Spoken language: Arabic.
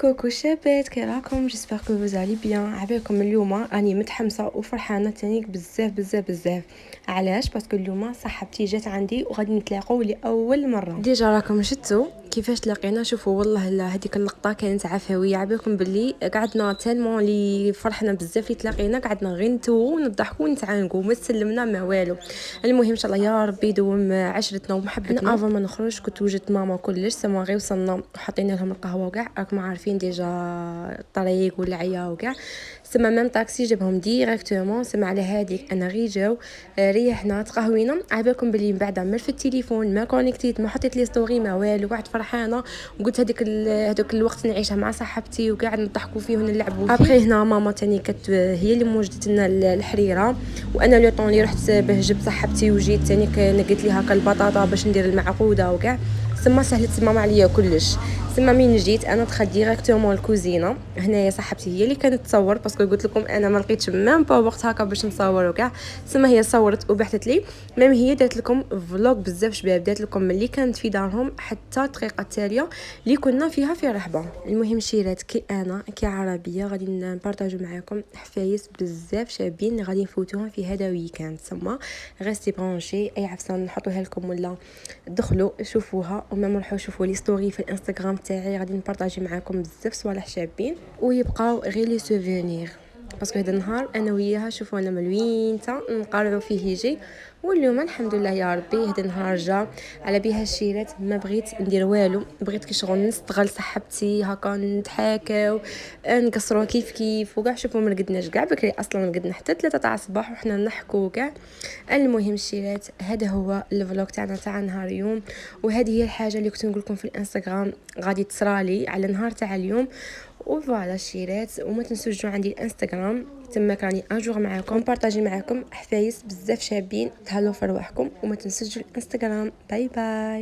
كوكو شابات، كي راكم؟ جيسبر كو فوز علي بيان. عبالكم اليوم راني متحمسه وفرحانه تانيك بزاف بزاف بزاف. علاش؟ باسكو اليوم صاحبتي جات عندي وغادي نتلاقاو لاول مره. ديجا راكم شفتوا كيفاش تلاقينا. شوفوا والله هذيك اللقطه كانت عفويه. عبالكم باللي قعدنا تالمون لي فرحنا بزاف لي تلاقينا، قعدنا غير نتوو ونضحكوا ونتعانقوا، ما سلمنا ما والو. المهم ان شاء الله يا ربي يدوم عشرتنا ومحبتنا. انا افون ما نخرج كنت وجدت ماما كلش سما، غير وصلنا وحطينا لهم القهوه وكاع. راكم عارفين ديجا الطريق والعيا وكاع. سما ميم طاكسي جابهم ديريكتومون. سما على هذيك انا غير جاو ريحنا تقهوينا. عبالكم بلي من بعد عمل في التليفون ما كونيكتيت ما حطيت لي ستوري ما والو، قعدت فرحانه وقلت هذاك الوقت نعيشها مع صاحبتي وقاعد نضحكوا فيه ونلعبوا فيه. ابري هنا ماما تاني كانت هي اللي موجدت لنا الحريره، وانا لو طون اللي رحت باه جبت صاحبتي وجيت تاني نقيت لي هكا البطاطا باش ندير المعقوده وكاع. سما سهلت ماما عليا كلش. سما من جيت انا دخلت ديريكتومون الكوزينه. هنايا صاحبتي هي اللي كانت تصور، باسكو قلت لكم انا ما لقيتش ميم با وقت هكا باش نصور وكاع. سما هي صورت وبعثت لي. ميم هي دارت لكم فلوق بزاف شباب، دارت لكم ملي كانت في دارهم حتى الدقيقه التاليه اللي كنا فيها في رحبه. المهم شيرات كي انا كي عربيه غادي نبارطاجو معاكم حفايس بزاف شابين اللي غادي نفوتوهم في هذا ويكاند. سما غيستي برونشي، اي عفسه نحطوها لكم ولا دخلوا شوفوها، ومام روحوا شوفوا لي ستوري في الانستغرام تاعي، غادي نبارطاجي معاكم بزاف صوالح شابين ويبقاو غير لي سوفونير. باسكو هذا النهار انا وياها شوفوا انا ملوين تا نقارعوا فيه يجي. واليوم الحمد لله يا ربي هذا النهار جا على بها الشيرات. ما بغيت ندير والو، بغيت كي شغل نستغل صاحبتي هكا نضحكوا نقصروا كيف كيف وكاع. شوفوا ما قدناش كاع بكري، اصلا قدنا حتى 3 تاع الصباح وحنا نحكوا كاع. المهم الشيرات هذا هو الفلوق تاعنا تاع نهار اليوم، وهذه هي الحاجه اللي كنت نقول لكم في الانستغرام غادي تصرالي على نهار تاع اليوم. وفوالا الشيرات، وما تنسوش تجوا عندي الانستغرام تماك راني اجور معاكم بارطاجي معاكم حفايس بزاف شابين. تهلاو في رواحكم وما تنسوش الانستغرام. باي باي.